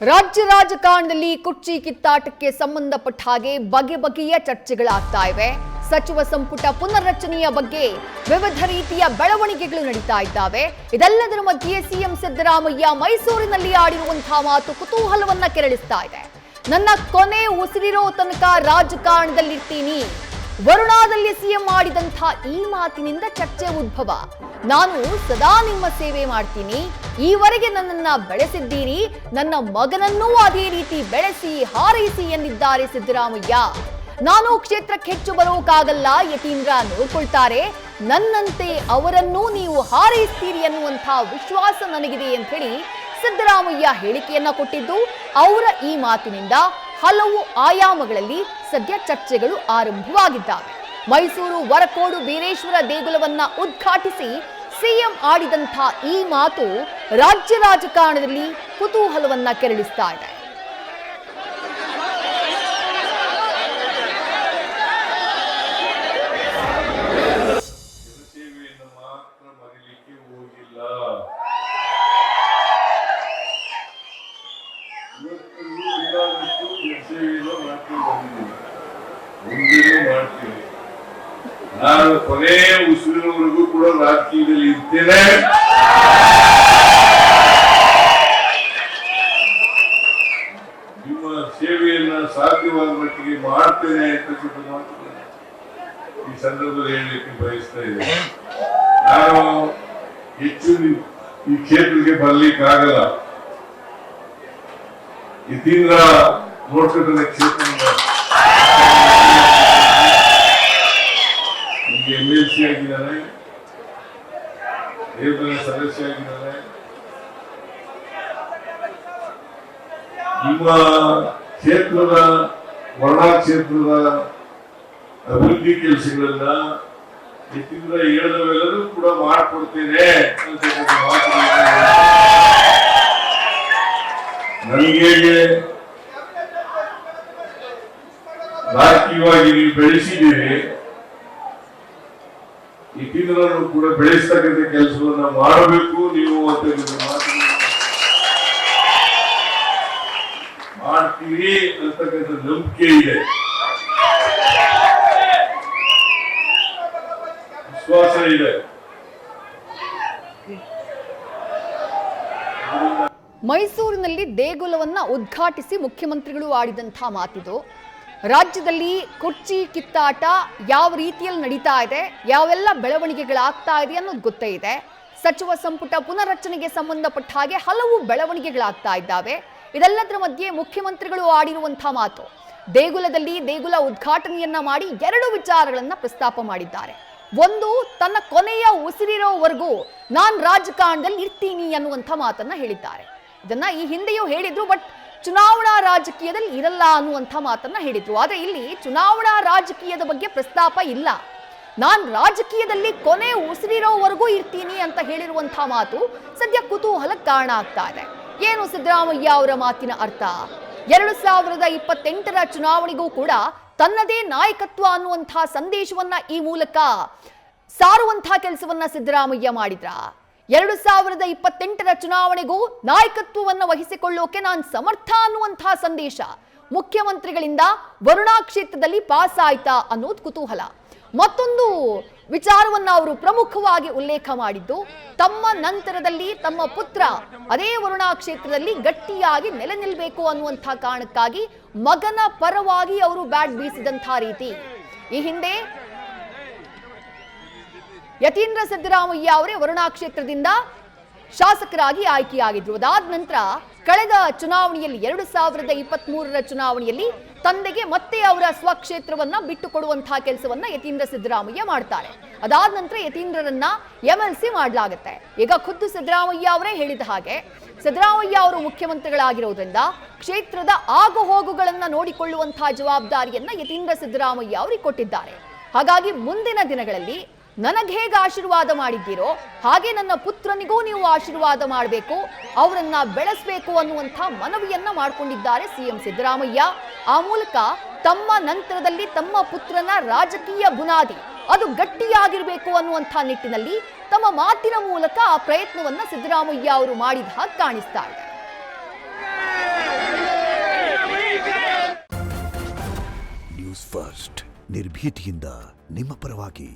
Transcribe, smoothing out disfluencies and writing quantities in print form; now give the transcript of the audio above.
ರಾಜ್ಯ ರಾಜಕಾರಣದಲ್ಲಿ ಕುರ್ಚಿ ಕಿತ್ತಾಟಕ್ಕೆ ಸಂಬಂಧಪಟ್ಟ ಹಾಗೆ ಬಗೆ ಬಗೆಯ ಚರ್ಚೆಗಳಾಗ್ತಾ ಇವೆ. ಸಚಿವ ಸಂಪುಟ ಪುನರ್ರಚನೆಯ ಬಗ್ಗೆ ವಿವಿಧ ರೀತಿಯ ಬೆಳವಣಿಗೆಗಳು ನಡೀತಾ ಇದ್ದಾವೆ. ಇದೆಲ್ಲದರ ಮಧ್ಯೆ ಸಿಎಂ ಸಿದ್ದರಾಮಯ್ಯ ಮೈಸೂರಿನಲ್ಲಿ ಆಡಿರುವಂತಹ ಮಾತು ಕುತೂಹಲವನ್ನ ಕೆರಳಿಸ್ತಾ ಇದೆ. ನನ್ನ ಕೊನೆ ಉಸಿರಿರೋ ತನಕ ರಾಜಕಾರಣದಲ್ಲಿರ್ತೀನಿ. ವರುಣಾದಲ್ಲಿ ಸಿಎಂ ಮಾಡಿದಂತಹ ಈ ಮಾತಿನಿಂದ ಚರ್ಚೆ ಉದ್ಭವ. ನಾನು ಸದಾ ನಿಮ್ಮ ಸೇವೆ ಮಾಡ್ತೀನಿ. ಈವರೆಗೆ ನನ್ನನ್ನ ಬೆಳೆಸಿದ್ದೀರಿ, ನನ್ನ ಮಗನನ್ನೂ ಅದೇ ರೀತಿ ಬೆಳೆಸಿ ಹಾರೈಸಿ ಎಂದಿದ್ದಾರೆ ಸಿದ್ದರಾಮಯ್ಯ. ನಾನು ಕ್ಷೇತ್ರಕ್ಕೆ ಹೆಚ್ಚು ಬರೋಕ್ಕಾಗಲ್ಲ, ಯತೀಂದ್ರ ನೋಡ್ಕೊಳ್ತಾರೆ, ನನ್ನಂತೆ ಅವರನ್ನೂ ನೀವು ಹಾರೈಸ್ತೀರಿ ಅನ್ನುವಂಥ ವಿಶ್ವಾಸ ನನಗಿದೆ ಅಂತ ಹೇಳಿ ಸಿದ್ದರಾಮಯ್ಯ ಹೇಳಿಕೆಯನ್ನ ಕೊಟ್ಟಿದ್ದು, ಅವರ ಈ ಮಾತಿನಿಂದ ಹಲವು ಆಯಾಮಗಳಲ್ಲಿ ಸದ್ಯ ಚರ್ಚೆಗಳು ಆರಂಭವಾಗಿದ್ದಾವೆ. ಮೈಸೂರು ವರಕೋಡು ಬೀರೇಶ್ವರ ದೇಗುಲವನ್ನ ಉದ್ಘಾಟಿಸಿ ಸಿಎಂ ಆಡಿದಂಥ ಈ ಮಾತು ರಾಜ್ಯ ರಾಜಕಾರಣದಲ್ಲಿ ಕುತೂಹಲವನ್ನ ಕೆರಳಿಸ್ತಾ ಇದೆ. ನಾನು ಕೊನೆ ಉಸಿರಿನವರೆಗೂ ಕೂಡ ರಾಜಕೀಯದಲ್ಲಿ ಇರ್ತೇನೆ. ನಿಮ್ಮ ಸೇವೆಯನ್ನ ಸಾಧ್ಯವಾದ ಮಟ್ಟಿಗೆ ಮಾಡ್ತೇನೆ ಅಂತಕ್ಕಂಥ ಮಾತುಗಳನ್ನು ಈ ಸಂದರ್ಭದಲ್ಲಿ ಹೇಳಲಿಕ್ಕೆ ಬಯಸ್ತಾ ಇದ್ದೇನೆ. ನಾನು ಹೆಚ್ಚು ಈ ಕ್ಷೇತ್ರಕ್ಕೆ ಬರ್ಲಿಕ್ಕಾಗಲ್ಲ. ಇದೀಗ ನೋಡ್ಕೊಂಡ ಕ್ಷೇತ್ರ MLC ಆಗಿದ್ದಾರೆ, ದೇವರ ಸದಸ್ಯ ಆಗಿದ್ದಾರೆ. ನಿಮ್ಮ ಕ್ಷೇತ್ರದ ವರ್ಣಾ ಕ್ಷೇತ್ರದ ಅಭಿವೃದ್ಧಿ ಕೆಲಸಗಳನ್ನ ಹೆಚ್ಚಿನ ಹೇಳಿದವೆಲ್ಲರೂ ಕೂಡ ಮಾಡಿಕೊಡ್ತೇನೆ ಅಂತಕ್ಕಂಥ ಮಾತುಗಳನ್ನು ನನಗೆ ರಾಜಕೀಯವಾಗಿ ನೀವು ಬೆಳೆಸಿದ್ದೀರಿ, ಇತಿಂದ್ರನ್ನು ಕೂಡ ಬೆಳೆಸ್ತಕ್ಕಂಥ ಕೆಲಸವನ್ನ ಮಾಡಬೇಕು ನೀವು ಅಂತ ಮಾಡ್ತೀರಿ ಅಂತಕ್ಕಂಥ ನಂಬಿಕೆ ಇದೆ, ವಿಶ್ವಾಸ ಇದೆ. ಮೈಸೂರಿನಲ್ಲಿ ದೇಗುಲವನ್ನ ಉದ್ಘಾಟಿಸಿ ಮುಖ್ಯಮಂತ್ರಿಗಳು ಆಡಿದಂತಹ ಮಾತಿದು. ರಾಜ್ಯದಲ್ಲಿ ಕುರ್ಚಿ ಕಿತ್ತಾಟ ಯಾವ ರೀತಿಯಲ್ಲಿ ನಡೀತಾ ಇದೆ, ಯಾವೆಲ್ಲ ಬೆಳವಣಿಗೆಗಳಾಗ್ತಾ ಇದೆ ಅನ್ನೋದು ಗೊತ್ತೇ ಇದೆ. ಸಚಿವ ಸಂಪುಟ ಪುನರ್ರಚನೆಗೆ ಸಂಬಂಧಪಟ್ಟ ಹಾಗೆ ಹಲವು ಬೆಳವಣಿಗೆಗಳಾಗ್ತಾ ಇದ್ದಾವೆ. ಇದೆಲ್ಲದರ ಮಧ್ಯೆ ಮುಖ್ಯಮಂತ್ರಿಗಳು ಆಡಿರುವಂತಹ ಮಾತು, ದೇಗುಲದಲ್ಲಿ ದೇಗುಲ ಉದ್ಘಾಟನೆಯನ್ನ ಮಾಡಿ ಎರಡು ವಿಚಾರಗಳನ್ನ ಪ್ರಸ್ತಾಪ ಮಾಡಿದ್ದಾರೆ. ಒಂದು, ತನ್ನ ಕೊನೆಯ ಉಸಿರಿರೋವರೆಗೂ ನಾನು ರಾಜಕಾರಣದಲ್ಲಿ ಇರ್ತೀನಿ ಅನ್ನುವಂಥ ಮಾತನ್ನ ಹೇಳಿದ್ದಾರೆ. ಇದನ್ನ ಈ ಹಿಂದೆಯೂ ಹೇಳಿದ್ರು, ಬಟ್ ಚುನಾವಣಾ ರಾಜಕೀಯದಲ್ಲಿ ಇರಲ್ಲ ಅನ್ನುವಂಥ ಮಾತನ್ನ ಹೇಳಿದ್ರು. ಆದ್ರೆ ಇಲ್ಲಿ ಚುನಾವಣಾ ರಾಜಕೀಯದ ಬಗ್ಗೆ ಪ್ರಸ್ತಾಪ ಇಲ್ಲ. ನಾನ್ ರಾಜಕೀಯದಲ್ಲಿ ಕೊನೆ ಉಸಿರಿರೋವರೆಗೂ ಇರ್ತೀನಿ ಅಂತ ಹೇಳಿರುವಂತಹ ಮಾತು ಸದ್ಯ ಕುತೂಹಲಕ್ಕೆ ಕಾರಣ ಆಗ್ತಾ ಇದೆ. ಏನು ಸಿದ್ದರಾಮಯ್ಯ ಅವರ ಮಾತಿನ ಅರ್ಥ? 2028ರ ಚುನಾವಣೆಗೂ ಕೂಡ ತನ್ನದೇ ನಾಯಕತ್ವ ಅನ್ನುವಂತಹ ಸಂದೇಶವನ್ನ ಈ ಮೂಲಕ ಸಾರುವಂತಹ ಕೆಲಸವನ್ನ ಸಿದ್ದರಾಮಯ್ಯ ಮಾಡಿದ್ರ? 2028ರ ಚುನಾವಣೆಗೂ ನಾಯಕತ್ವವನ್ನು ವಹಿಸಿಕೊಳ್ಳೋಕೆ ನಾನು ಸಮರ್ಥ ಅನ್ನುವಂತಹ ಸಂದೇಶ ಮುಖ್ಯಮಂತ್ರಿಗಳಿಂದ ವರುಣಾ ಕ್ಷೇತ್ರದಲ್ಲಿ ಪಾಸ್ ಆಯ್ತಾ ಅನ್ನೋದು ಕುತೂಹಲ. ಮತ್ತೊಂದು ವಿಚಾರವನ್ನ ಅವರು ಪ್ರಮುಖವಾಗಿ ಉಲ್ಲೇಖ ಮಾಡಿದ್ದು, ತಮ್ಮ ನಂತರದಲ್ಲಿ ತಮ್ಮ ಪುತ್ರ ಅದೇ ವರುಣಾ ಕ್ಷೇತ್ರದಲ್ಲಿ ಗಟ್ಟಿಯಾಗಿ ನೆಲೆ ನಿಲ್ಲಬೇಕು ಅನ್ನುವಂತಹ ಕಾರಣಕ್ಕಾಗಿ ಮಗನ ಪರವಾಗಿ ಅವರು ಬ್ಯಾಟ್ ಬೀಸಿದಂತಹ ರೀತಿ. ಈ ಹಿಂದೆ ಯತೀಂದ್ರ ಸಿದ್ದರಾಮಯ್ಯ ಅವರೇ ವರುಣಾ ಕ್ಷೇತ್ರದಿಂದ ಶಾಸಕರಾಗಿ ಆಯ್ಕೆಯಾಗಿದ್ರು. ಅದಾದ ನಂತರ ಕಳೆದ ಚುನಾವಣೆಯಲ್ಲಿ 2023ರ ಚುನಾವಣೆಯಲ್ಲಿ ತಂದೆಗೆ ಮತ್ತೆ ಅವರ ಸ್ವಕ್ಷೇತ್ರವನ್ನ ಬಿಟ್ಟು ಕೊಡುವಂತಹ ಕೆಲಸವನ್ನ ಯತೀಂದ್ರ ಸಿದ್ದರಾಮಯ್ಯ ಮಾಡ್ತಾರೆ. ಅದಾದ ನಂತರ ಯತೀಂದ್ರರನ್ನ MLC ಮಾಡಲಾಗುತ್ತೆ. ಈಗ ಖುದ್ದು ಸಿದ್ದರಾಮಯ್ಯ ಅವರೇ ಹೇಳಿದ ಹಾಗೆ ಸಿದ್ದರಾಮಯ್ಯ ಅವರು ಮುಖ್ಯಮಂತ್ರಿಗಳಾಗಿರೋದ್ರಿಂದ ಕ್ಷೇತ್ರದ ಆಗು ಹೋಗುಗಳನ್ನ ನೋಡಿಕೊಳ್ಳುವಂತಹ ಜವಾಬ್ದಾರಿಯನ್ನ ಯತೀಂದ್ರ ಸಿದ್ದರಾಮಯ್ಯ ಅವರಿಗೆ ಕೊಟ್ಟಿದ್ದಾರೆ. ಹಾಗಾಗಿ ಮುಂದಿನ ದಿನಗಳಲ್ಲಿ ನನಗೆ ಹೇಗೆ ಆಶೀರ್ವಾದ ಮಾಡಿದ್ದೀರೋ ಹಾಗೆ ನನ್ನ ಪುತ್ರನಿಗೂ ನೀವು ಆಶೀರ್ವಾದ ಮಾಡಬೇಕು, ಅವರನ್ನ ಬೆಳೆಸಬೇಕು ಅನ್ನುವಂಥ ಮನವಿಯನ್ನ ಮಾಡಿಕೊಂಡಿದ್ದಾರೆ ಸಿಎಂ ಸಿದ್ದರಾಮಯ್ಯ. ಆ ಮೂಲಕ ತಮ್ಮ ನಂತರದಲ್ಲಿ ತಮ್ಮ ಪುತ್ರನ ರಾಜಕೀಯ ಬುನಾದಿ ಅದು ಗಟ್ಟಿಯಾಗಿರಬೇಕು ಅನ್ನುವಂಥ ನಿಟ್ಟಿನಲ್ಲಿ ತಮ್ಮ ಮಾತಿನ ಮೂಲಕ ಆ ಪ್ರಯತ್ನವನ್ನ ಸಿದ್ದರಾಮಯ್ಯ ಅವರು ಮಾಡಿದ ಹಾಗೆ ಕಾಣಿಸ್ತಾ ಇದೆ. ನ್ಯೂಸ್ ಫಸ್ಟ್ ನಿರ್ಭೀತಿಯಿಂದ ನಿಮ್ಮ ಪರವಾಗಿ.